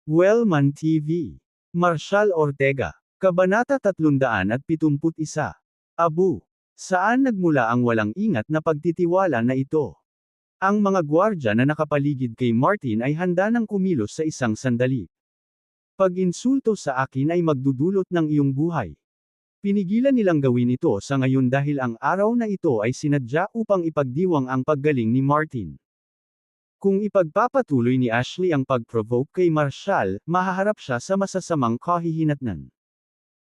Wellman TV. Marshal Ortega. Kabanata 371. Abu. Saan nagmula ang walang ingat na pagtitiwala na ito? Ang mga gwardya na nakapaligid kay Martin ay handa nang kumilos sa isang sandali. Pag-insulto sa akin ay magdudulot ng iyong buhay. Pinigilan nilang gawin ito sa ngayon dahil ang araw na ito ay sinadya upang ipagdiwang ang paggaling ni Martin. Kung ipagpapatuloy ni Ashley ang pag-provoke kay Marshal, mahaharap siya sa masasamang kahihinatnan.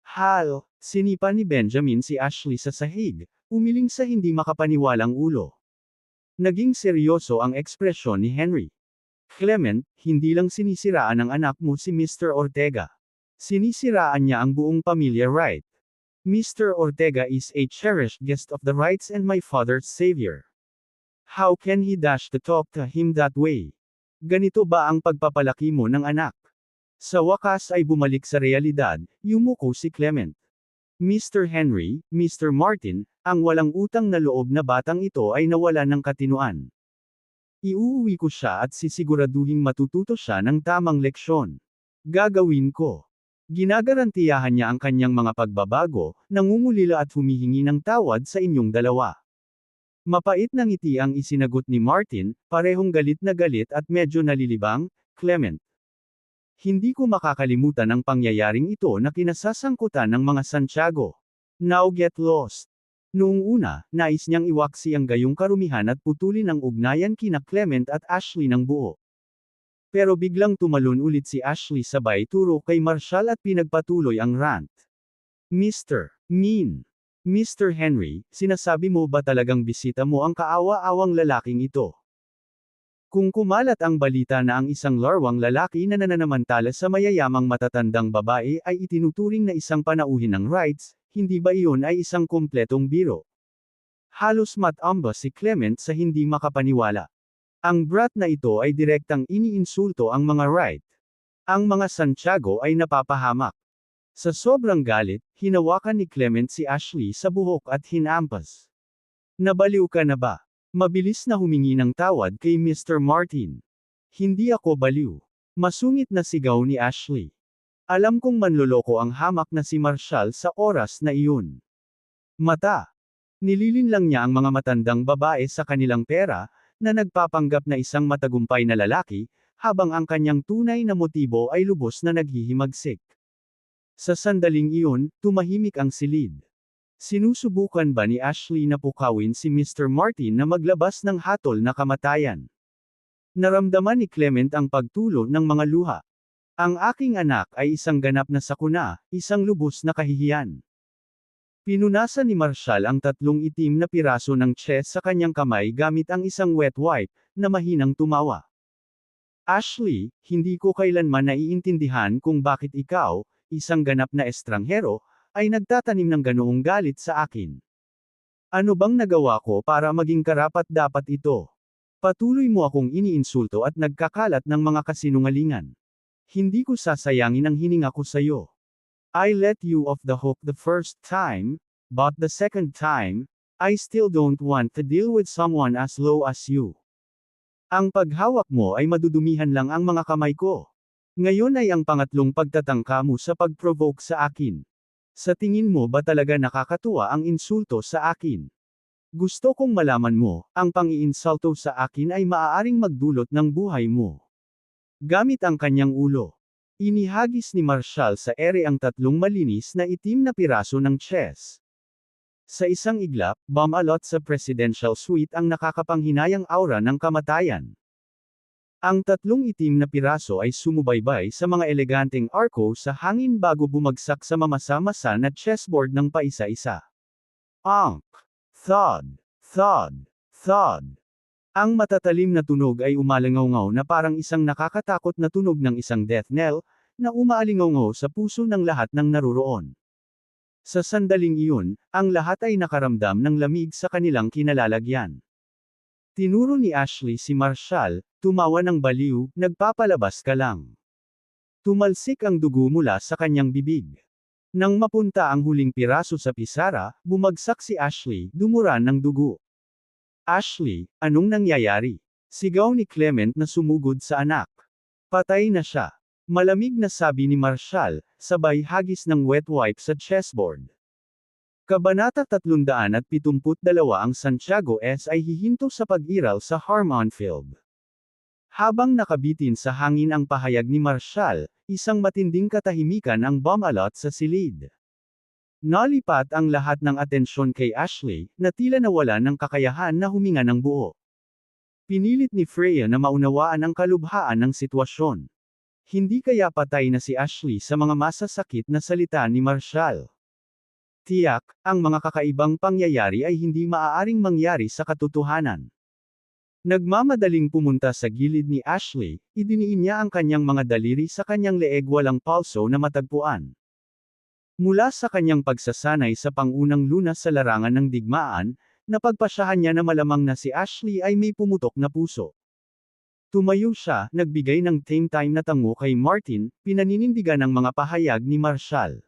Hal, sinipa ni Benjamin si Ashley sa sahig, umiling sa hindi makapaniwalang ulo. Naging seryoso ang ekspresyon ni Henry. Clement, hindi lang sinisiraan ng anak mo si Mr. Ortega. Sinisiraan niya ang buong pamilya, right? Mr. Ortega is a cherished guest of the rights and my father's savior. How can he dash to talk to him that way? Ganito ba ang pagpapalaki mo ng anak? Sa wakas ay bumalik sa realidad, yumuko si Clement. Mr. Henry, Mr. Martin, ang walang utang na loob na batang ito ay nawala ng katinuan. Iuuwi ko siya at sisiguraduhing matututo siya ng tamang leksyon. Gagawin ko. Ginagarantiyahan niya ang kanyang mga pagbabago, nangungulila at humihingi ng tawad sa inyong dalawa. Mapait na ngiti ang isinagot ni Martin, parehong galit at medyo nalilibang. Clement. Hindi ko makakalimutan ang pangyayaring ito na kinasasangkutan ng mga Santiago. Now get lost. Noong una, nais niyang iwaksi ang gayong karumihan at putulin ang ugnayan kina Clement at Ashley ng buo. Pero biglang tumalon ulit si Ashley sabay turo kay Marshal at pinagpatuloy ang rant. Mr. Mean. Mr. Henry, sinasabi mo ba talagang bisita mo ang kaawa-awang lalaking ito? Kung kumalat ang balita na ang isang larwang lalaki na nananamantala sa mayayamang matatandang babae ay itinuturing na isang panauhin ng rights, hindi ba iyon ay isang kumpletong biro? Halos matamba si Clement sa hindi makapaniwala. Ang brat na ito ay direktang iniinsulto ang mga right. Ang mga Santiago ay napapahamak. Sa sobrang galit, hinawakan ni Clement si Ashley sa buhok at hinampas. Nabaliw ka na ba? Mabilis na humingi ng tawad kay Mr. Martin. Hindi ako baliw. Masungit na sigaw ni Ashley. Alam kong manloloko ang hamak na si Marshal sa oras na iyon. Mata. Nililinlang niya ang mga matandang babae sa kanilang pera, na nagpapanggap na isang matagumpay na lalaki, habang ang kanyang tunay na motibo ay lubos na naghihimagsik. Sa sandaling iyon, tumahimik ang silid. Sinusubukan ba ni Ashley na pukawin si Mr. Martin na maglabas ng hatol na kamatayan? Naramdaman ni Clement ang pagtulo ng mga luha. Ang aking anak ay isang ganap na sakuna, isang lubos na kahihiyan. Pinunasan ni Marshal ang 3 itim na piraso ng chess sa kanyang kamay gamit ang isang wet wipe, na mahinang tumawa. Ashley, hindi ko kailanman naiintindihan kung bakit ikaw, isang ganap na estranghero, ay nagtatanim ng ganoong galit sa akin. Ano bang nagawa ko para maging karapat-dapat ito? Patuloy mo akong iniinsulto at nagkakalat ng mga kasinungalingan. Hindi ko sasayangin ang hininga ko sayo. I let you off the hook the first time, but the second time, I still don't want to deal with someone as low as you. Ang paghawak mo ay madudumihan lang ang mga kamay ko. Ngayon ay ang pangatlong pagtatangka mo sa pag-provoke sa akin. Sa tingin mo ba talaga nakakatuwa ang insulto sa akin? Gusto kong malaman mo, ang pang-iinsulto sa akin ay maaaring magdulot ng buhay mo. Gamit ang kanyang ulo. Inihagis ni Marshal sa ere ang 3 malinis na itim na piraso ng chess. Sa isang iglap, bumalot sa presidential suite ang nakakapanghinayang aura ng kamatayan. Ang 3 itim na piraso ay sumubaybay sa mga eleganteng arko sa hangin bago bumagsak sa mamasa-masa na chessboard ng paisa-isa. Ank! Thud! Thud! Thud! Ang matatalim na tunog ay umalingaw na parang isang nakakatakot na tunog ng isang death knell, na umaalingaw sa puso ng lahat ng naruroon. Sa sandaling iyon, ang lahat ay nakaramdam ng lamig sa kanilang kinalalagyan. Tinuro ni Ashley si Marshal, tumawa ng baliw, nagpapalabas ka lang. Tumalsik ang dugo mula sa kanyang bibig. Nang mapunta ang huling piraso sa pisara, bumagsak si Ashley, dumuran ng dugo. Ashley, anong nangyayari? Sigaw ni Clement na sumugod sa anak. Patay na siya. Malamig na sabi ni Marshall, sabay hagis ng wet wipe sa chessboard. Kabanata 372 ang Santiago S. ay hihinto sa pag-iral sa Harmon Field. Habang nakabitin sa hangin ang pahayag ni Marshall, isang matinding katahimikan ang bumalot sa silid. Nalipat ang lahat ng atensyon kay Ashley, na tila nawala ng kakayahan na huminga ng buo. Pinilit ni Freya na maunawaan ang kalubhaan ng sitwasyon. Hindi kaya patay na si Ashley sa mga masasakit na salita ni Marshall. Tiyak, ang mga kakaibang pangyayari ay hindi maaaring mangyari sa katotohanan. Nagmamadaling pumunta sa gilid ni Ashley, idiniin niya ang kanyang mga daliri sa kanyang leeg walang pulso na matagpuan. Mula sa kanyang pagsasanay sa pangunang lunas sa larangan ng digmaan, napagpasyahan niya na malamang na si Ashley ay may pumutok na puso. Tumayo siya, nagbigay ng tame-time na tango kay Martin, pinaninindigan ang mga pahayag ni Marshall.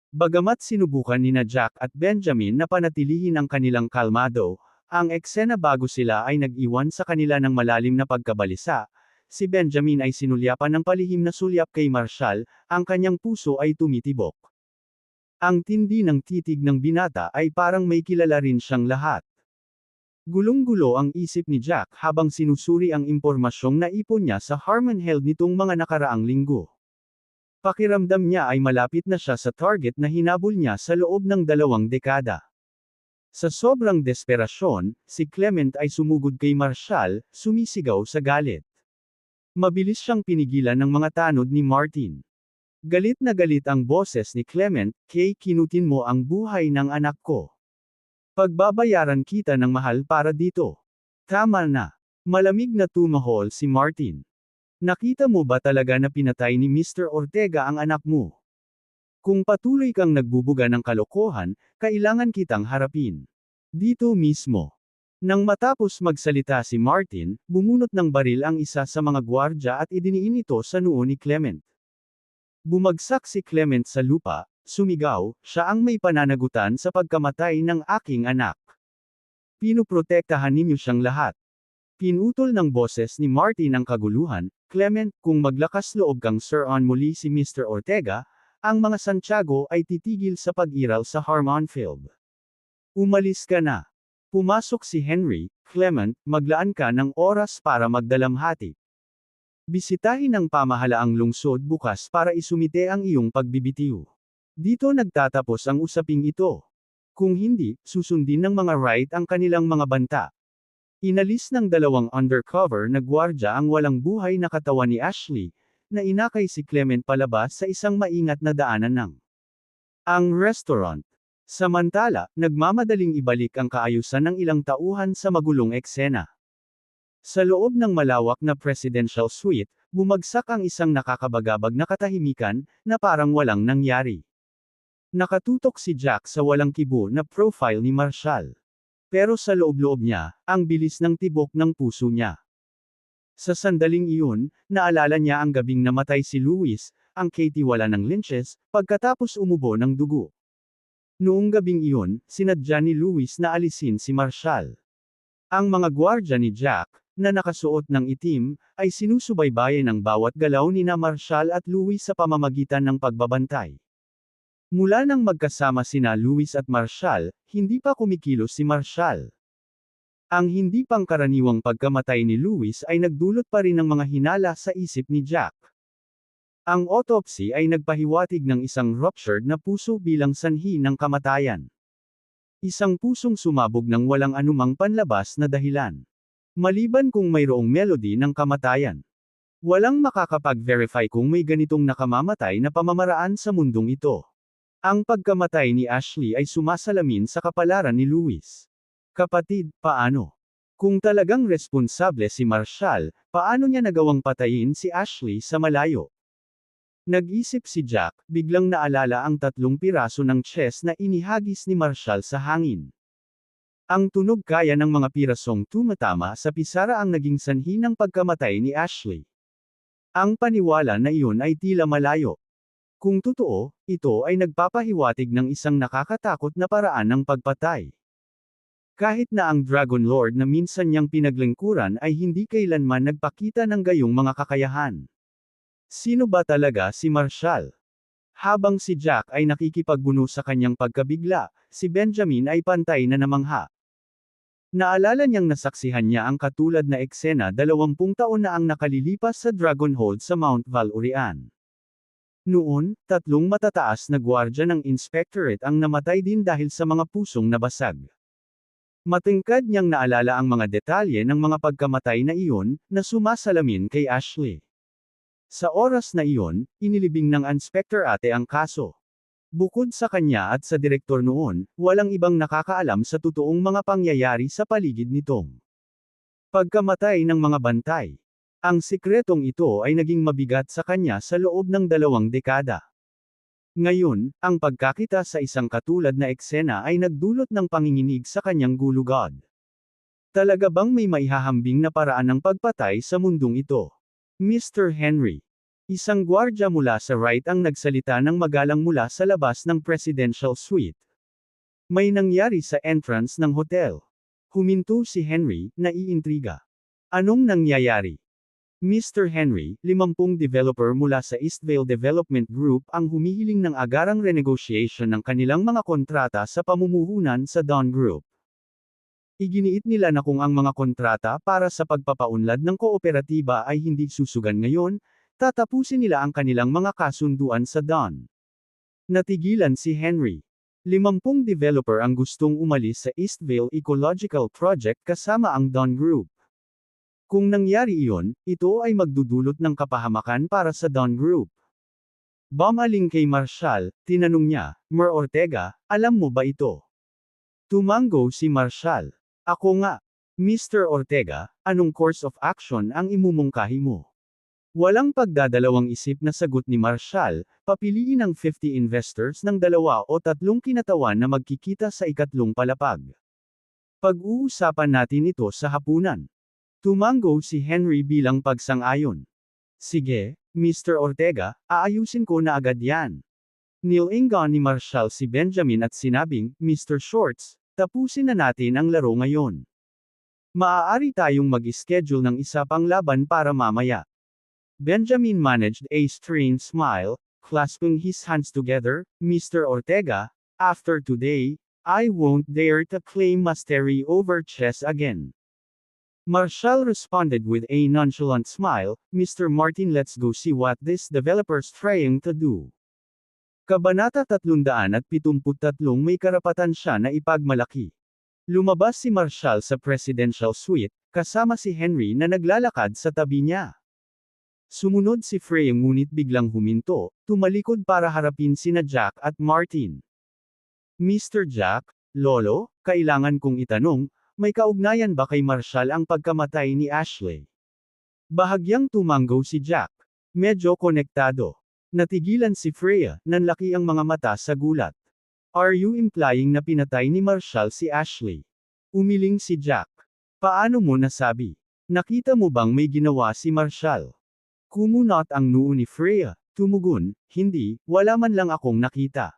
Bagamat sinubukan nina Jack at Benjamin na panatilihin ang kanilang kalmado, ang eksena bago sila ay nag-iwan sa kanila ng malalim na pagkabalisa, si Benjamin ay sinulyapan ng palihim na sulyap kay Marshall, ang kanyang puso ay tumitibok. Ang tindi ng titig ng binata ay parang may kilala rin siyang lahat. Gulong-gulo ang isip ni Jack habang sinusuri ang impormasyong naipon niya sa Harmon Hill nitong mga nakaraang linggo. Pakiramdam niya ay malapit na siya sa target na hinabol niya sa loob ng 2 dekada. Sa sobrang desperasyon, si Clement ay sumugod kay Marshall, sumisigaw sa galit. Mabilis siyang pinigilan ng mga tanod ni Martin. Galit na galit ang boses ni Clement, "Kay kinutin mo ang buhay ng anak ko. Pagbabayaran kita ng mahal para dito." "Tama na." Malamig na tumahol si Martin. "Nakita mo ba talaga na pinatay ni Mr. Ortega ang anak mo? Kung patuloy kang nagbubuga ng kalokohan, kailangan kitang harapin. Dito mismo." Nang matapos magsalita si Martin, bumunot ng baril ang isa sa mga gwardya at idiniin ito sa noo ni Clement. Bumagsak si Clement sa lupa, sumigaw, "Siya ang may pananagutan sa pagkamatay ng aking anak. Pinuprotektahan ninyo siyang lahat." Pinutol ng boses ni Martin ang kaguluhan, "Clement, kung maglakas loob kang Sir-on muli si Mr. Ortega, ang mga Santiago ay titigil sa pag-iral sa Harmon Field. Umalis ka na." Pumasok si Henry, "Clement, maglaan ka ng oras para magdalamhati. Bisitahin ang pamahalaang lungsod bukas para isumite ang iyong pagbibitiw. Dito nagtatapos ang usaping ito. Kung hindi, susundin ng mga Wright ang kanilang mga banta." Inalis ng 2 undercover na gwardya ang walang buhay na katawan ni Ashley, na inakay si Clement palabas sa isang maingat na daanan ng ang restaurant. Samantala, nagmamadaling ibalik ang kaayusan ng ilang tauhan sa magulong eksena. Sa loob ng malawak na presidential suite, bumagsak ang isang nakakabagabag na katahimikan, na parang walang nangyari. Nakatutok si Jack sa walang kibo na profile ni Marshall. Pero sa loob-loob niya, ang bilis ng tibok ng puso niya. Sa sandaling iyon, naalala niya ang gabing namatay si Louis, ang katiwala ng lynches, pagkatapos umubo ng dugo. Noong gabing iyon, sinadya ni Louis na alisin si Marshall. Ang mga gwardya ni Jack, na nakasuot ng itim, ay sinusubaybayan ang bawat galaw ni na Marshall at Louis sa pamamagitan ng pagbabantay. Mula nang magkasama sina Louis at Marshall, hindi pa kumikilos si Marshall. Ang hindi pangkaraniwang pagkamatay ni Louis ay nagdulot pa rin ng mga hinala sa isip ni Jack. Ang autopsy ay nagpahiwatig ng isang ruptured na puso bilang sanhi ng kamatayan. Isang pusong sumabog ng walang anumang panlabas na dahilan. Maliban kung mayroong melody ng kamatayan. Walang makakapag-verify kung may ganitong nakamamatay na pamamaraan sa mundong ito. Ang pagkamatay ni Ashley ay sumasalamin sa kapalaran ni Louis. "Kapatid, paano? Kung talagang responsable si Marshall, paano niya nagawang patayin si Ashley sa malayo?" Nag-isip si Jack, biglang naalala ang 3 piraso ng chess na inihagis ni Marshall sa hangin. Ang tunog kaya ng mga pirasong tumatama sa pisara ang naging sanhi ng pagkamatay ni Ashley. Ang paniwala na iyon ay tila malayo. Kung totoo, ito ay nagpapahiwatig ng isang nakakatakot na paraan ng pagpatay. Kahit na ang Dragon Lord na minsan niyang pinaglingkuran ay hindi kailanman nagpakita ng gayong mga kakayahan. Sino ba talaga si Marshall? Habang si Jack ay nakikipagbuno sa kanyang pagkabigla, si Benjamin ay pantay na namangha. Naalala niyang nasaksihan niya ang katulad na eksena 20 taon na ang nakalilipas sa Dragonhold sa Mount Valurian. Noon, 3 matataas na gwardya ng Inspectorate ang namatay din dahil sa mga pusong nabasag. Matingkad niyang naalala ang mga detalye ng mga pagkamatay na iyon, na sumasalamin kay Ashley. Sa oras na iyon, inilibing ng Inspector Ate ang kaso. Bukod sa kanya at sa direktor noon, walang ibang nakakaalam sa totoong mga pangyayari sa paligid nitong pagkamatay ng mga bantay. Ang sikretong ito ay naging mabigat sa kanya sa loob ng 2 dekada. Ngayon, ang pagkakita sa isang katulad na eksena ay nagdulot ng panginginig sa kanyang gulugod. Talaga bang may maihahambing na paraan ng pagpatay sa mundong ito? Mr. Henry. Isang gwardya mula sa right ang nagsalita ng magalang mula sa labas ng presidential suite. May nangyari sa entrance ng hotel. Huminto si Henry, naiintriga. Anong nangyayari? Mr. Henry, 50 developer mula sa Eastvale Development Group ang humihiling ng agarang renegotiation ng kanilang mga kontrata sa pamumuhunan sa Dawn Group. Iginiit nila na kung ang mga kontrata para sa pagpapaunlad ng kooperatiba ay hindi susugan ngayon, tatapusin nila ang kanilang mga kasunduan sa Dawn. Natigilan si Henry. 50 developer ang gustong umalis sa Eastvale Ecological Project kasama ang Dawn Group. Kung nangyari iyon, ito ay magdudulot ng kapahamakan para sa Dawn Group. Bumaling kay Marshall, tinanong niya, Mer Ortega, alam mo ba ito? Tumango si Marshall. Ako nga. Mr. Ortega, anong course of action ang imumungkahi mo? Walang pagdadalawang isip na sagot ni Marshall, papiliin ang 50 investors ng 2 o 3 kinatawan na magkikita sa ikatlong palapag. Pag-uusapan natin ito sa hapunan. Tumango si Henry bilang pagsang-ayon. Sige, Mr. Ortega, aayusin ko na agad yan. Nilingon ni Marshall si Benjamin at sinabing, Mr. Shorts, tapusin na natin ang laro ngayon. Maaari tayong mag-schedule ng isa pang laban para mamaya. Benjamin managed a strained smile, clasping his hands together, Mr. Ortega, after today, I won't dare to claim mastery over chess again. Marshall responded with a nonchalant smile, Mr. Martin, let's go see what this developer's trying to do. Kabanata 373 may karapatan siya na ipagmalaki. Lumabas si Marshall sa presidential suite, kasama si Henry na naglalakad sa tabi niya. Sumunod si Freya ngunit biglang huminto, tumalikod para harapin sina Jack at Martin. Mr. Jack, Lolo, kailangan kong itanong, may kaugnayan ba kay Marshall ang pagkamatay ni Ashley? Bahagyang tumango si Jack. Medyo konektado. Natigilan si Freya, nanlaki ang mga mata sa gulat. Are you implying na pinatay ni Marshall si Ashley? Umiling si Jack. Paano mo nasabi? Nakita mo bang may ginawa si Marshall? Kumunot ang noo ni Freya, tumugon, hindi, wala man lang akong nakita.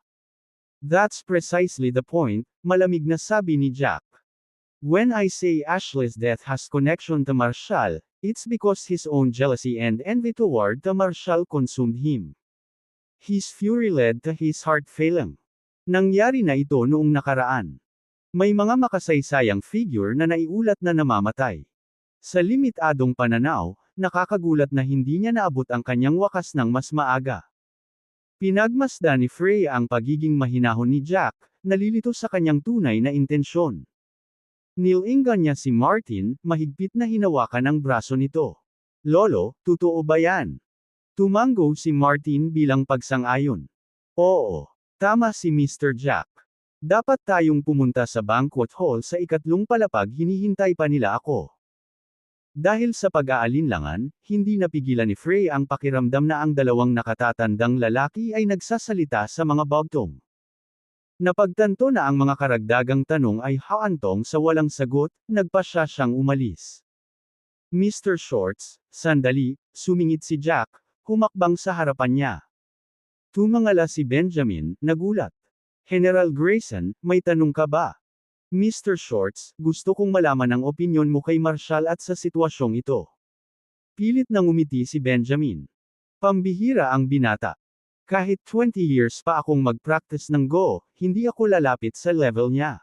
That's precisely the point, malamig na sabi ni Jack. When I say Ashley's death has connection to Marshall, it's because his own jealousy and envy toward the Marshall consumed him. His fury led to his heart failing. Nangyari na ito noong nakaraan. May mga makasaysayang figure na naiulat na namamatay. Sa limitadong pananaw, nakakagulat na hindi niya naabot ang kanyang wakas ng mas maaga. Pinagmasdan ni Freya ang pagiging mahinahon ni Jack, nalilito sa kanyang tunay na intensyon. Nilingan niya si Martin, mahigpit na hinawakan ang braso nito. Lolo, totoo ba yan? Tumango si Martin bilang pagsang-ayon. Oo, tama si Mr. Jack. Dapat tayong pumunta sa banquet hall sa ikatlong palapag, hinihintay pa nila ako. Dahil sa pag-aalinlangan, hindi napigilan ni Frey ang pakiramdam na ang 2 nakatatandang lalaki ay nagsasalita sa mga bugtong. Napagtanto na ang mga karagdagang tanong ay haantong sa walang sagot, nagpasya siyang umalis. Mr. Shorts, sandali, sumingit si Jack, humakbang sa harapan niya. Tumangala si Benjamin, nagulat. General Grayson, may tanong ka ba? Mr. Shorts, gusto kong malaman ang opinyon mo kay Marshall at sa sitwasyong ito. Pilit nang umiti si Benjamin. Pambihira ang binata. Kahit 20 years pa akong mag-practice ng Go, hindi ako lalapit sa level niya.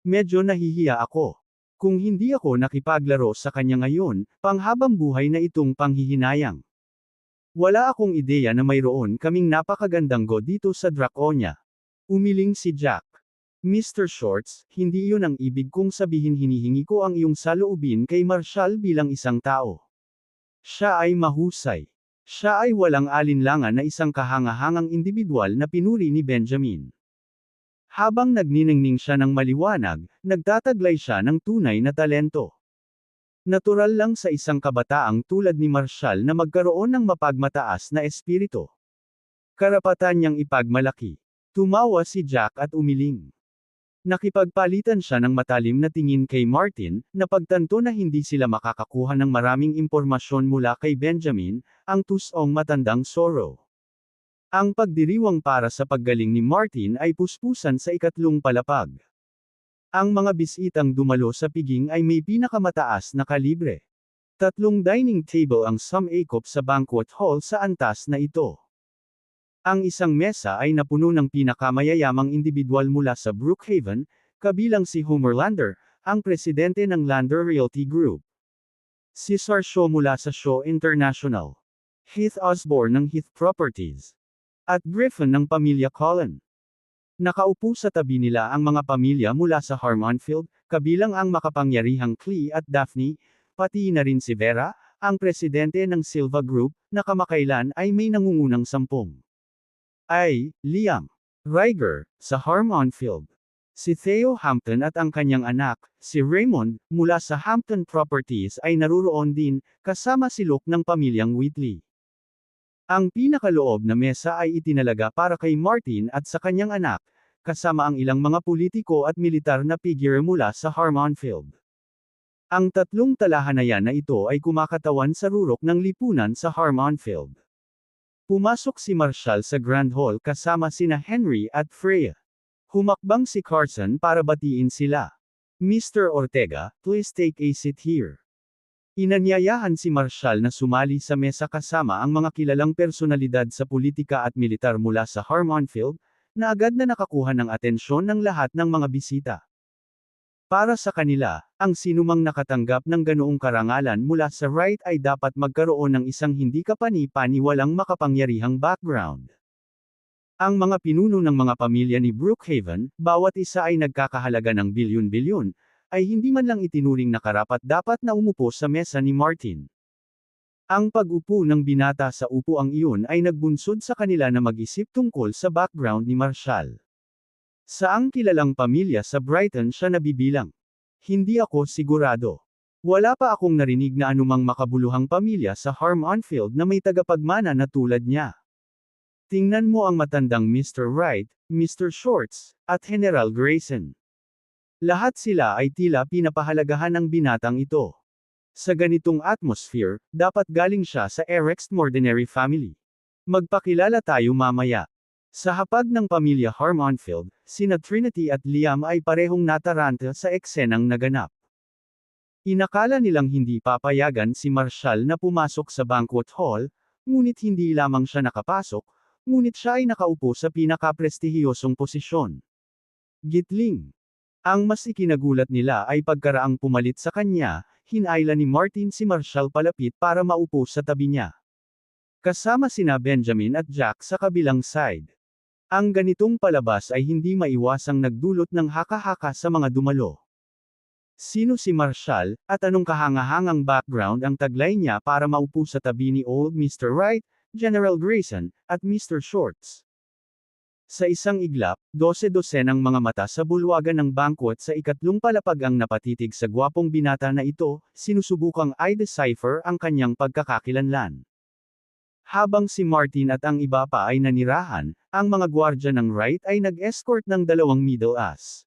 Medyo nahihiya ako. Kung hindi ako nakipaglaro sa kanya ngayon, panghabang buhay na itong panghihinayang. Wala akong ideya na mayroon kaming napakagandang Go dito sa Draconia. Umiling si Jack. Mr. Shorts, hindi iyon ang ibig kong sabihin, hinihingi ko ang iyong saloobin kay Marshall bilang isang tao. Siya ay mahusay. Siya ay walang alinlangan na isang kahangahangang individual na pinuri ni Benjamin. Habang nagniningning siya ng maliwanag, nagtataglay siya ng tunay na talento. Natural lang sa isang kabataang tulad ni Marshall na magkaroon ng mapagmataas na espiritu. Karapatan niyang ipagmalaki. Tumawa si Jack at umiling. Nakipagpalitan siya ng matalim na tingin kay Martin, napagtanto na hindi sila makakakuha ng maraming impormasyon mula kay Benjamin, ang tusong matandang Zorro. Ang pagdiriwang para sa paggaling ni Martin ay puspusan sa ikatlong palapag. Ang mga bisitang dumalo sa piging ay may pinakamataas na kalibre. 3 dining table ang sumakop sa banquet hall sa antas na ito. Ang isang mesa ay napuno ng pinakamayayamang individual mula sa Brookhaven, kabilang si Homer Lander, ang presidente ng Lander Realty Group. Cesar Shaw mula sa Shaw International. Heath Osborne ng Heath Properties. At Griffin ng pamilya Cullen. Nakaupo sa tabi nila ang mga pamilya mula sa Harmonfield, kabilang ang makapangyarihang Clee at Daphne, pati na rin si Vera, ang presidente ng Silva Group, na kamakailan ay may nangungunang 10. Liam Riger, sa Harmonfield. Si Theo Hampton at ang kanyang anak, si Raymond, mula sa Hampton Properties ay naruroon din, kasama si Luke ng pamilyang Whitley. Ang pinakaloob na mesa ay itinalaga para kay Martin at sa kanyang anak, kasama ang ilang mga politiko at militar na figure mula sa Harmonfield. Ang 3 talahanayan na ito ay kumakatawan sa rurok ng lipunan sa Harmonfield. Pumasok si Marshall sa Grand Hall kasama sina Henry at Freya. Humakbang si Carson para batiin sila. Mr. Ortega, please take a seat here. Inanyayahan si Marshall na sumali sa mesa kasama ang mga kilalang personalidad sa politika at militar mula sa Harmonfield, na agad na nakakuha ng atensyon ng lahat ng mga bisita. Para sa kanila, ang sinumang nakatanggap ng ganoong karangalan mula sa right ay dapat magkaroon ng isang hindi kapani-paniwalang makapangyarihang background. Ang mga pinuno ng mga pamilya ni Brookhaven, bawat isa ay nagkakahalaga ng bilyon-bilyon, ay hindi man lang itinuring na karapat-dapat na umupo sa mesa ni Martin. Ang pag-upo ng binata sa upuang iyon ay nagbunsod sa kanila na mag-isip tungkol sa background ni Marshall. Saang kilalang pamilya sa Brighton siya nabibilang? Hindi ako sigurado. Wala pa akong narinig na anumang makabuluhang pamilya sa Harmonfield na may tagapagmana na tulad niya. Tingnan mo ang matandang Mr. Wright, Mr. Shorts, at General Grayson. Lahat sila ay tila pinapahalagahan ng binatang ito. Sa ganitong atmosphere, dapat galing siya sa extraordinary family. Magpakilala tayo mamaya. Sa hapag ng pamilya Harmonfield, sina Trinity at Liam ay parehong nataranta sa eksenang naganap. Inakala nilang hindi papayagan si Marshall na pumasok sa banquet hall, ngunit hindi lamang siya nakapasok, ngunit siya ay nakaupo sa pinakaprestihiyosong posisyon. Gitling. Ang mas ikinagulat nila ay pagkaraang pumalit sa kanya, hinayla ni Martin si Marshall palapit para maupo sa tabi niya. Kasama sina Benjamin at Jack sa kabilang side. Ang ganitong palabas ay hindi maiwasang nagdulot ng haka-haka sa mga dumalo. Sino si Marshall, at anong kahangahangang background ang taglay niya para maupo sa tabi ni Old Mr. Wright, General Grayson, at Mr. Shorts? Sa isang iglap, 12-dosenang mga mata sa bulwagan ng banquet sa ikatlong palapag ang napatitig sa gwapong binata na ito, sinusubukang i-decipher ang kanyang pagkakakilanlan. Habang si Martin at ang iba pa ay nanirahan, ang mga gwardya ng Wright ay nag-escort ng 2 middle-ass.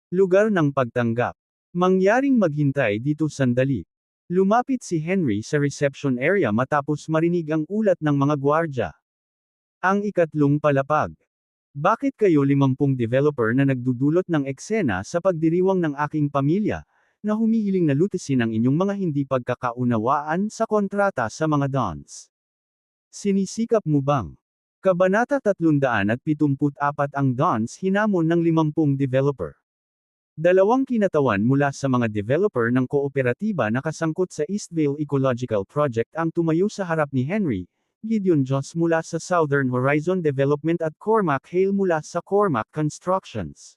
Lugar ng pagtanggap. Mangyaring maghintay dito sandali. Lumapit si Henry sa reception area matapos marinig ang ulat ng mga gwardya. Ang ikatlong palapag. Bakit kayo 50 developer na nagdudulot ng eksena sa pagdiriwang ng aking pamilya, na humihiling na lutisin ang inyong mga hindi pagkakaunawaan sa kontrata sa mga dons? Sinisikap mo bang? Kabanata 374 ang Dons hinamon ng 50 developer. Dalawang kinatawan mula sa mga developer ng kooperatiba na kasangkot sa Eastvale Ecological Project ang tumayo sa harap ni Henry, Gideon Joss mula sa Southern Horizon Development at Cormac Hale mula sa Cormac Constructions.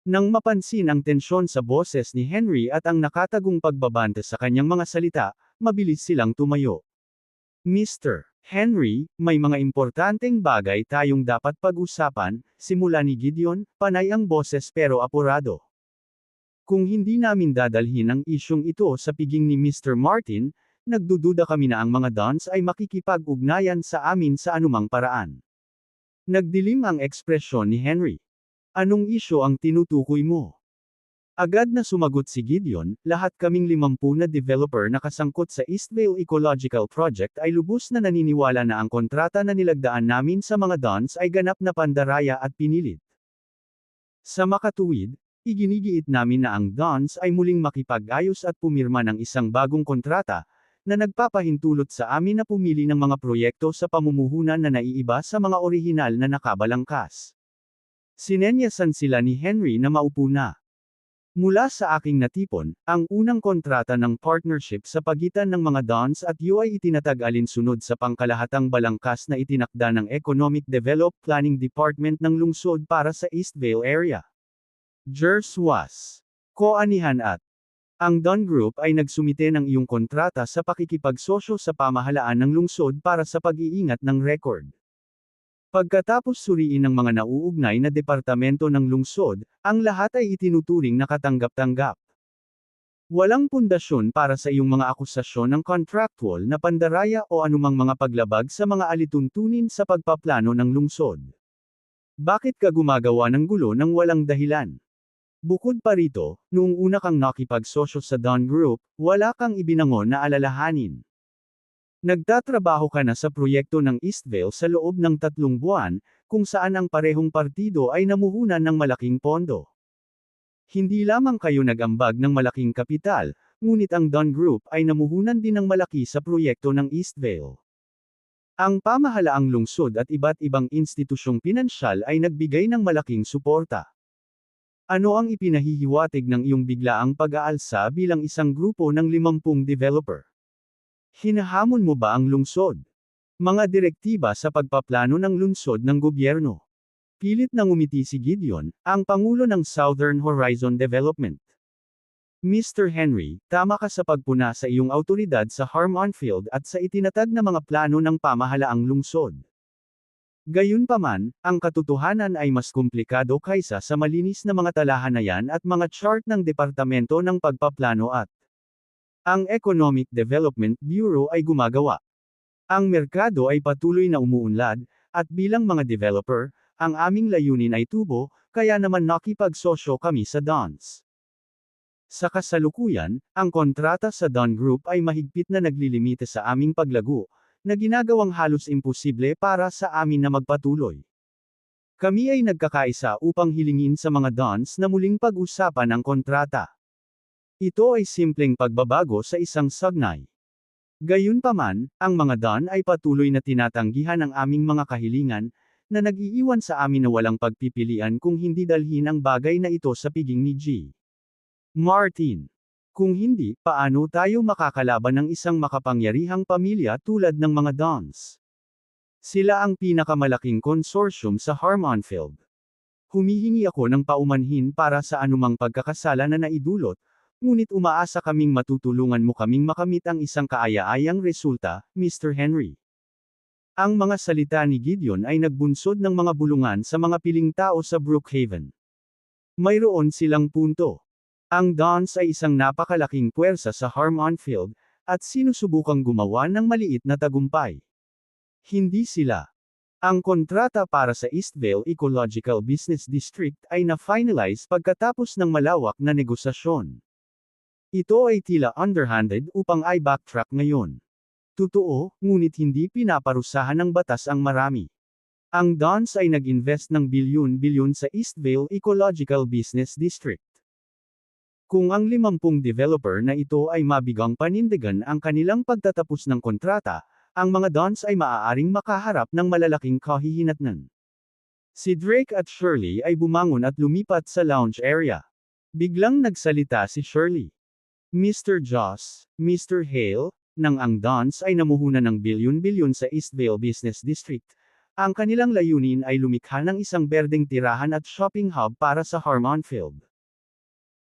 Nang mapansin ang tensyon sa boses ni Henry at ang nakatagong pagbabante sa kanyang mga salita, mabilis silang tumayo. Mr. Henry, may mga importanteng bagay tayong dapat pag-usapan, simula ni Gideon, panay ang boses pero apurado. Kung hindi namin dadalhin ang isyong ito sa piging ni Mr. Martin, nagdududa kami na ang mga Dons ay makikipag-ugnayan sa amin sa anumang paraan. Nagdilim ang ekspresyon ni Henry. Anong isyo ang tinutukoy mo? Agad na sumagot si Gideon, lahat kaming 50 na developer na kasangkot sa Eastvale Ecological Project ay lubos na naniniwala na ang kontrata na nilagdaan namin sa mga Dons ay ganap na pandaraya at pinilit. Sa makatuwid, iginigiit namin na ang Dons ay muling makipag-ayos at pumirma ng isang bagong kontrata, na nagpapahintulot sa amin na pumili ng mga proyekto sa pamumuhunan na naiiba sa mga orihinal na nakabalangkas. Sinenyasan sila ni Henry na maupo na. Mula sa aking natipon, ang unang kontrata ng partnership sa pagitan ng mga Dons at U ay itinatag alinsunod sa pangkalahatang balangkas na itinakda ng Economic Development Planning Department ng lungsod para sa Eastvale area. Gers was Koanihan at ang Don Group ay nagsumite ng iyong kontrata sa pakikipagsosyo sa pamahalaan ng lungsod para sa pag-iingat ng record. Pagkatapos suriin ng mga nauugnay na departamento ng lungsod, ang lahat ay itinuturing na katanggap-tanggap. Walang pundasyon para sa iyong mga akusasyon ng contractual na pandaraya o anumang mga paglabag sa mga alituntunin sa pagpaplano ng lungsod. Bakit ka gumagawa ng gulo ng walang dahilan? Bukod pa rito, noong una kang nakipagsosyo sa Don Group, wala kang ibinangon na alalahanin. Nagtatrabaho ka na sa proyekto ng Eastvale sa loob ng 3 buwan, kung saan ang parehong partido ay namuhunan ng malaking pondo. Hindi lamang kayo nag-ambag ng malaking kapital, ngunit ang Don Group ay namuhunan din ng malaki sa proyekto ng Eastvale. Ang pamahalaang lungsod at iba't ibang institusyong pinansyal ay nagbigay ng malaking suporta. Ano ang ipinahihiwatig ng iyong biglaang pag-aalsa bilang isang grupo ng 50 developer? Hinahamon mo ba ang lungsod? Mga direktiba sa pagpaplano ng lungsod ng gobyerno. Pilit na ngumiti si Gideon, ang pangulo ng Southern Horizon Development. Mr. Henry, tama ka sa pagpuna sa iyong autoridad sa Harmonfield at sa itinatag na mga plano ng pamahalaang lungsod. Gayunpaman, ang katotohanan ay mas komplikado kaysa sa malinis na mga talahanayan at mga chart ng Departamento ng Pagpaplano at ang Economic Development Bureau ay gumagawa. Ang merkado ay patuloy na umuunlad, at bilang mga developer, ang aming layunin ay tubo, kaya naman nakipagsosyo kami sa Dons. Sa kasalukuyan, ang kontrata sa Don Group ay mahigpit na naglilimite sa aming paglago, na ginagawang halos imposible para sa amin na magpatuloy. Kami ay nagkakaisa upang hilingin sa mga Dons na muling pag-usapan ang kontrata. Ito ay simpleng pagbabago sa isang sagnay. Gayunpaman, ang mga Don ay patuloy na tinatanggihan ang aming mga kahilingan, na nag-iiwan sa amin na walang pagpipilian kung hindi dalhin ang bagay na ito sa piging ni G. Martin. Kung hindi, paano tayo makakalaban ng isang makapangyarihang pamilya tulad ng mga Dons? Sila ang pinakamalaking konsorsyum sa Harmonfield. Humihingi ako ng paumanhin para sa anumang pagkakasala na naidulot, ngunit umaasa kaming matutulungan mo kaming makamit ang isang kaaya-ayang resulta, Mr. Henry. Ang mga salita ni Gideon ay nagbunsod ng mga bulungan sa mga piling tao sa Brookhaven. Mayroon silang punto. Ang Dons ay isang napakalaking puwersa sa Harmonfield, at sinusubukang gumawa ng maliit na tagumpay. Hindi sila. Ang kontrata para sa Eastvale Ecological Business District ay na-finalize pagkatapos ng malawak na negosasyon. Ito ay tila underhanded upang i-backtrack ngayon. Totoo, ngunit hindi pinaparusahan ng batas ang marami. Ang Dons ay nag-invest ng bilyon-bilyon sa Eastvale Ecological Business District. Kung ang 50 developer na ito ay mabigang panindigan ang kanilang pagtatapos ng kontrata, ang mga dons ay maaaring makaharap ng malalaking kahihinatnan. Si Drake at Shirley ay bumangon at lumipat sa lounge area. Biglang nagsalita si Shirley. Mr. Joss, Mr. Hale, nang ang dons ay namuhunan ng bilyon-bilyon sa Eastvale Business District. Ang kanilang layunin ay lumikha ng isang berdeng tirahan at shopping hub para sa Harmonfield.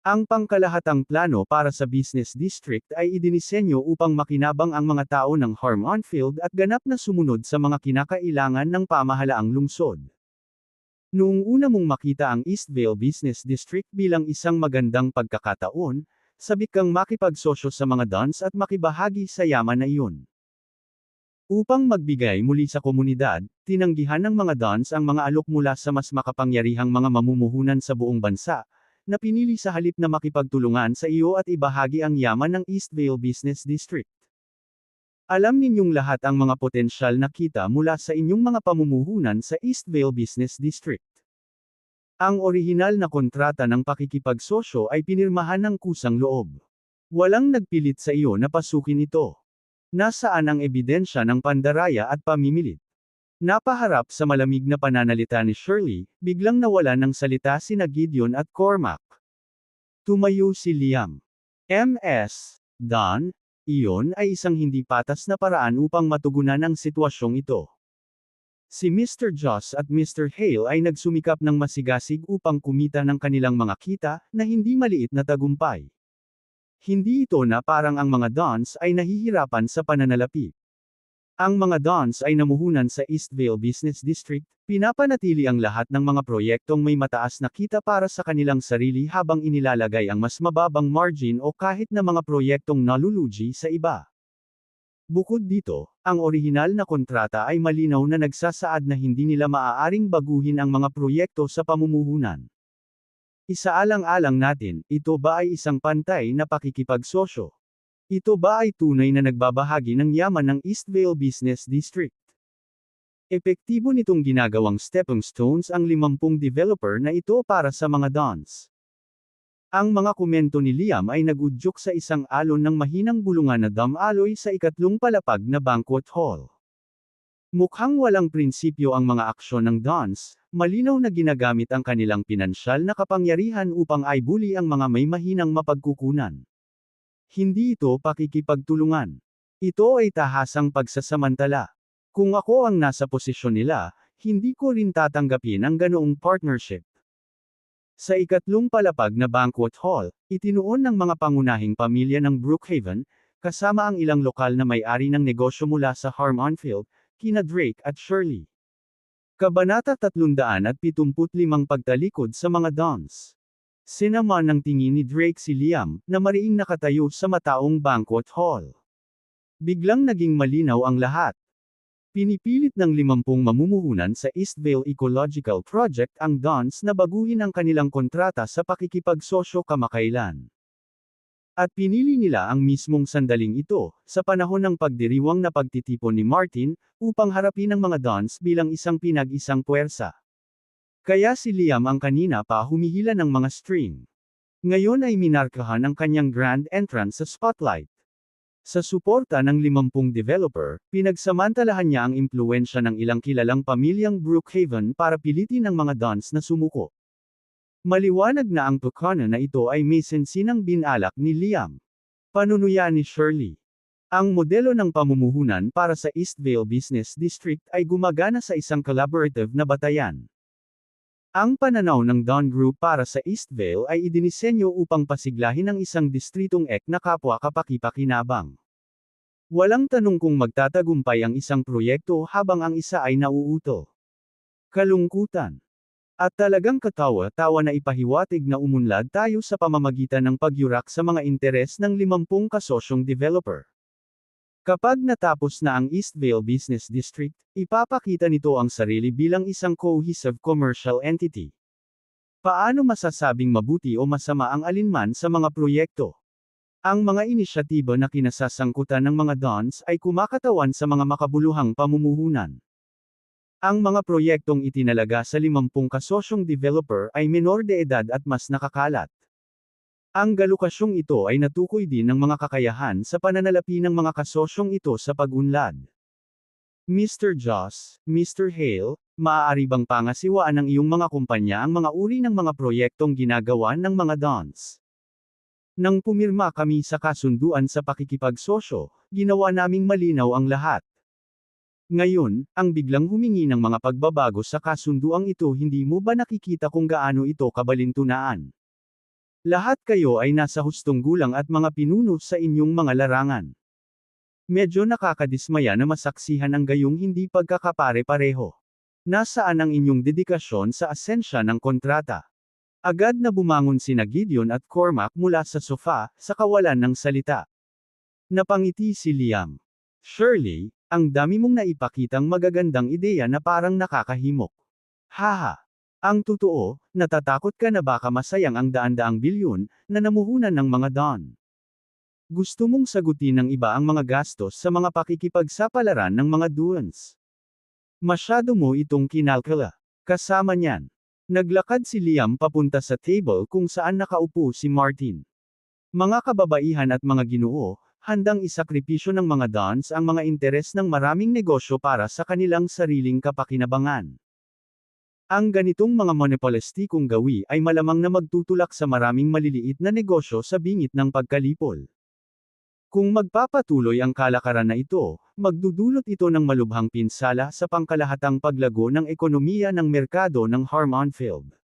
Ang pangkalahatang plano para sa business district ay idinisenyo upang makinabang ang mga tao ng Harmonfield at ganap na sumunod sa mga kinakailangan ng pamahalaang lungsod. Noong una mong makita ang Eastvale Business District bilang isang magandang pagkakataon, sabik kang makipagsosyo sa mga dons at makibahagi sa yaman na iyon. Upang magbigay muli sa komunidad, tinanggihan ng mga dons ang mga alok mula sa mas makapangyarihang mga mamumuhunan sa buong bansa, na pinili sa halip na makipagtulungan sa iyo at ibahagi ang yaman ng Eastvale Business District. Alam ninyong lahat ang mga potensyal na kita mula sa inyong mga pamumuhunan sa Eastvale Business District. Ang orihinal na kontrata ng pakikipagsosyo ay pinirmahan ng kusang loob. Walang nagpilit sa iyo na pasukin ito. Nasaan ang ebidensya ng pandaraya at pamimilit? Napaharap sa malamig na pananalita ni Shirley, biglang nawala ng salita sina Gideon at Cormac. Tumayo si Liam. Ms. Don, iyon ay isang hindi patas na paraan upang matugunan ang sitwasyong ito. Si Mr. Joss at Mr. Hale ay nagsumikap ng masigasig upang kumita ng kanilang mga kita, na hindi maliit na tagumpay. Hindi ito na parang ang mga dons ay nahihirapan sa pananalapi. Ang mga dons ay namuhunan sa Eastvale Business District, pinapanatili ang lahat ng mga proyektong may mataas na kita para sa kanilang sarili habang inilalagay ang mas mababang margin o kahit na mga proyektong nalulugi sa iba. Bukod dito, ang orihinal na kontrata ay malinaw na nagsasaad na hindi nila maaaring baguhin ang mga proyekto sa pamumuhunan. Isaalang-alang natin, ito ba ay isang pantay na pakikipagsosyo? Ito ba ay tunay na nagbabahagi ng yaman ng Eastvale Business District? Epektibo nitong ginagawang stepping stones ang 50 developer na ito para sa mga dons. Ang mga komento ni Liam ay nagudyok sa isang alon ng mahinang bulungan na damaloy sa ikatlong palapag na banquet hall. Mukhang walang prinsipyo ang mga aksyon ng dons, malinaw na ginagamit ang kanilang pinansyal na kapangyarihan upang aibuli ang mga may mahinang mapagkukunan. Hindi ito pakikipagtulungan. Ito ay tahasang pagsasamantala. Kung ako ang nasa posisyon nila, hindi ko rin tatanggapin ang ganoong partnership. Sa ikatlong palapag na banquet hall, itinuon ng mga pangunahing pamilya ng Brookhaven, kasama ang ilang lokal na may-ari ng negosyo mula sa Harmonfield, kina Drake at Shirley. Kabanata 375 Pagtalikod sa mga dons. Sinaman ng tingin ni Drake si Liam, na mariing nakatayo sa mataong banquet hall. Biglang naging malinaw ang lahat. Pinipilit ng 50 mamumuhunan sa Eastvale Ecological Project ang dons na baguhin ang kanilang kontrata sa pakikipagsosyo kamakailan. At pinili nila ang mismong sandaling ito, sa panahon ng pagdiriwang na pagtitipon ni Martin, upang harapin ang mga dons bilang isang pinag-isang puwersa. Kaya si Liam ang kanina pa humihila ng mga string. Ngayon ay minarkahan ang kanyang grand entrance sa spotlight. Sa suporta ng 50 developer, pinagsamantalahan niya ang impluwensya ng ilang kilalang pamilyang Brookhaven para pilitin ang mga dons na sumuko. Maliwanag na ang tukana na ito ay may sensinang binalak ni Liam. Panunuya ni Shirley. Ang modelo ng pamumuhunan para sa Eastvale Business District ay gumagana sa isang collaborative na batayan. Ang pananaw ng Don Group para sa Eastvale ay idinisenyo upang pasiglahin ang isang distritong ek na kapwa kapaki-pakinabang. Walang tanong kung magtatagumpay ang isang proyekto habang ang isa ay nauutol. Kalungkutan. At talagang katawa-tawa na ipahiwatig na umunlad tayo sa pamamagitan ng pagyurak sa mga interes ng 50 kasosyong developer. Kapag natapos na ang Eastvale Business District, ipapakita nito ang sarili bilang isang cohesive commercial entity. Paano masasabing mabuti o masama ang alinman sa mga proyekto? Ang mga inisyatiba na kinasasangkutan ng mga dons ay kumakatawan sa mga makabuluhang pamumuhunan. Ang mga proyektong itinalaga sa 50 kasosyong developer ay menor de edad at mas nakakalat. Ang galokasyong ito ay natukoy din ng mga kakayahan sa pananalapi ng mga kasosyong ito sa pag-unlad. Mr. Joss, Mr. Hale, maaari bang pangasiwaan ng iyong mga kumpanya ang mga uri ng mga proyektong ginagawa ng mga Dons? Nang pumirma kami sa kasunduan sa pakikipagsosyo, ginawa naming malinaw ang lahat. Ngayon, ang biglang humingi ng mga pagbabago sa kasunduang ito, hindi mo ba nakikita kung gaano ito kabalintunaan? Lahat kayo ay nasa hustong gulang at mga pinuno sa inyong mga larangan. Medyo nakakadismaya na masaksihan ang gayong hindi pagkakapare-pareho. Nasaan ang inyong dedikasyon sa asensya ng kontrata? Agad na bumangon sina Gideon at Cormac mula sa sofa, sa kawalan ng salita. Napangiti si Liam. Shirley, ang dami mong naipakitang magagandang ideya na parang nakakahimok. Haha. Ang totoo, natatakot ka na baka masayang ang daan-daang bilyon na namuhunan ng mga Don. Gusto mong sagutin ng iba ang mga gastos sa mga pakikipagsapalaran ng mga Duans. Masyado mo itong kinalkala. Kasama niyan. Naglakad si Liam papunta sa table kung saan nakaupo si Martin. Mga kababaihan at mga ginoo, handang isakripisyo ng mga Dons ang mga interes ng maraming negosyo para sa kanilang sariling kapakinabangan. Ang ganitong mga monopolistikong gawi ay malamang na magtutulak sa maraming maliliit na negosyo sa bingit ng pagkalipol. Kung magpapatuloy ang kalakaran na ito, magdudulot ito ng malubhang pinsala sa pangkalahatang paglago ng ekonomiya ng merkado ng Harmonfield.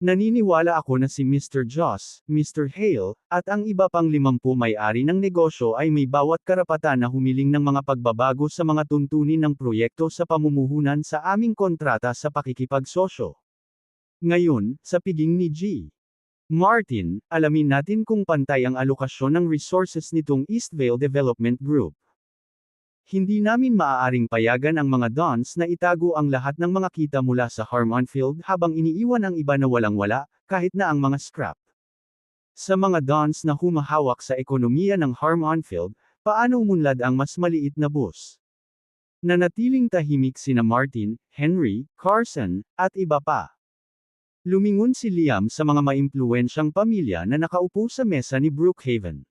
Naniniwala ako na si Mr. Joss, Mr. Hale, at ang iba pang 50 may-ari ng negosyo ay may bawat karapatan na humiling ng mga pagbabago sa mga tuntunin ng proyekto sa pamumuhunan sa aming kontrata sa pakikipagsosyo. Ngayon, sa piging ni G. Martin, alamin natin kung pantay ang alokasyon ng resources nitong Eastvale Development Group. Hindi namin maaaring payagan ang mga Dons na itago ang lahat ng mga kita mula sa Harmonfield habang iniiwan ang iba na walang-wala, kahit na ang mga scrap. Sa mga Dons na humahawak sa ekonomiya ng Harmonfield, paano umunlad ang mas maliit na bus? Nanatiling tahimik sina Martin, Henry, Carson, at iba pa. Lumingon si Liam sa mga maimpluwensyang pamilya na nakaupo sa mesa ni Brookhaven.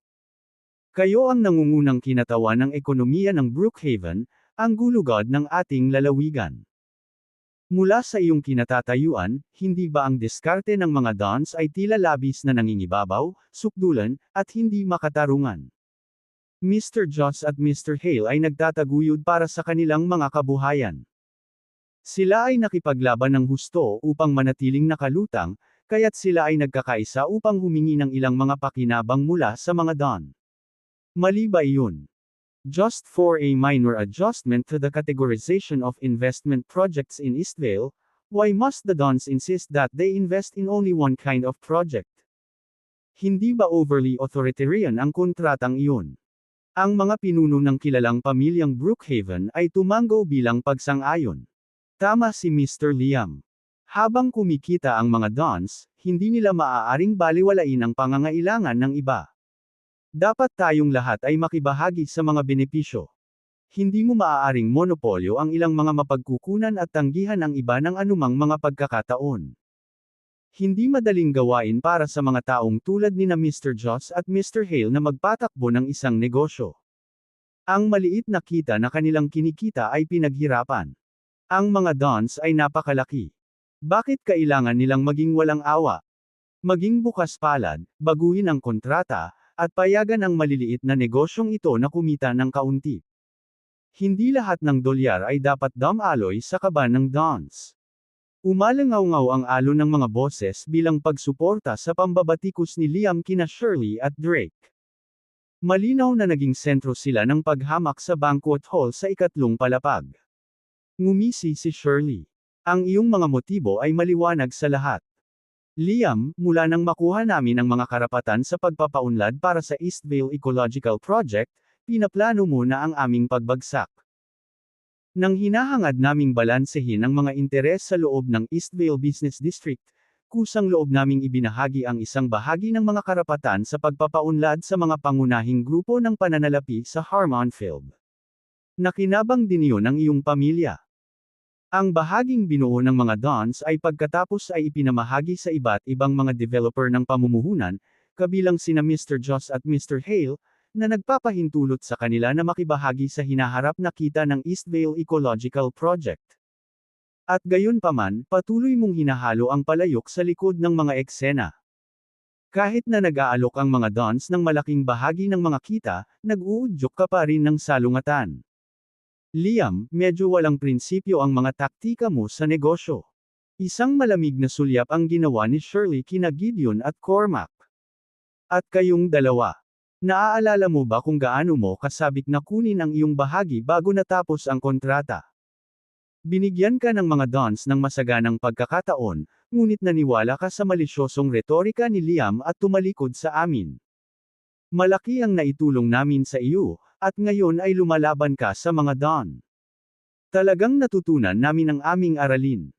Kayo ang nangungunang kinatawan ng ekonomiya ng Brookhaven, ang gulugod ng ating lalawigan. Mula sa iyong kinatatayuan, hindi ba ang diskarte ng mga Dons ay tila labis na nangingibabaw, sukdulan, at hindi makatarungan? Mr. Joss at Mr. Hale ay nagtataguyod para sa kanilang mga kabuhayan. Sila ay nakipaglaban ng husto upang manatiling nakalutang, kaya't sila ay nagkakaisa upang humingi ng ilang mga pakinabang mula sa mga Don. Mali ba iyon? Just for a minor adjustment to the categorization of investment projects in Eastvale, why must the Dons insist that they invest in only one kind of project? Hindi ba overly authoritarian ang kontratang iyon? Ang mga pinuno ng kilalang pamilyang Brookhaven ay tumango bilang pagsang-ayon. Tama si Mr. Liam. Habang kumikita ang mga Dons, hindi nila maaaring baliwalain ang pangangailangan ng iba. Dapat tayong lahat ay makibahagi sa mga benepisyo. Hindi mo maaaring monopolyo ang ilang mga mapagkukunan at tanggihan ang iba ng anumang mga pagkakataon. Hindi madaling gawain para sa mga taong tulad ni na Mr. Joss at Mr. Hale na magpatakbo ng isang negosyo. Ang maliit na kita na kanilang kinikita ay pinaghirapan. Ang mga Dons ay napakalaki. Bakit kailangan nilang maging walang awa? Maging bukas palad, baguhin ang kontrata, at payagan ang maliliit na negosyong ito na kumita ng kaunti. Hindi lahat ng dolyar ay dapat damaloy sa kaban ng Dons. Umalangaw-ngaw ang alo ng mga boses bilang pagsuporta sa pambabatikos ni Liam kina Shirley at Drake. Malinaw na naging sentro sila ng paghamak sa banquet hall sa ikatlong palapag. Ngumisi si Shirley. Ang iyong mga motibo ay maliwanag sa lahat. Liam, mula nang makuha namin ang mga karapatan sa pagpapaunlad para sa Eastvale Ecological Project, pinaplano mo na ang aming pagbagsak. Nang hinahangad naming balansehin ang mga interes sa loob ng Eastvale Business District, kusang loob naming ibinahagi ang isang bahagi ng mga karapatan sa pagpapaunlad sa mga pangunahing grupo ng pananalapi sa Harmonfield. Nakinabang din iyon ang iyong pamilya. Ang bahaging binuo ng mga Dons ay pagkatapos ay ipinamahagi sa iba't ibang mga developer ng pamumuhunan, kabilang sina Mr. Joss at Mr. Hale, na nagpapahintulot sa kanila na makibahagi sa hinaharap na kita ng Eastvale Ecological Project. At gayunpaman, patuloy mong hinahalo ang palayok sa likod ng mga eksena. Kahit na nag-aalok ang mga dons ng malaking bahagi ng mga kita, nag-uudyok ka pa rin ng salungatan. Liam, medyo walang prinsipyo ang mga taktika mo sa negosyo. Isang malamig na sulyap ang ginawa ni Shirley kina Gideon at Cormac. At kayong dalawa. Naaalala mo ba kung gaano mo kasabik na kunin ang iyong bahagi bago natapos ang kontrata? Binigyan ka ng mga dons ng masaganang pagkakataon, ngunit naniwala ka sa malisyosong retorika ni Liam at tumalikod sa amin. Malaki ang naitulong namin sa iyo, at ngayon ay lumalaban ka sa mga don. Talagang natutunan namin ang aming aralin.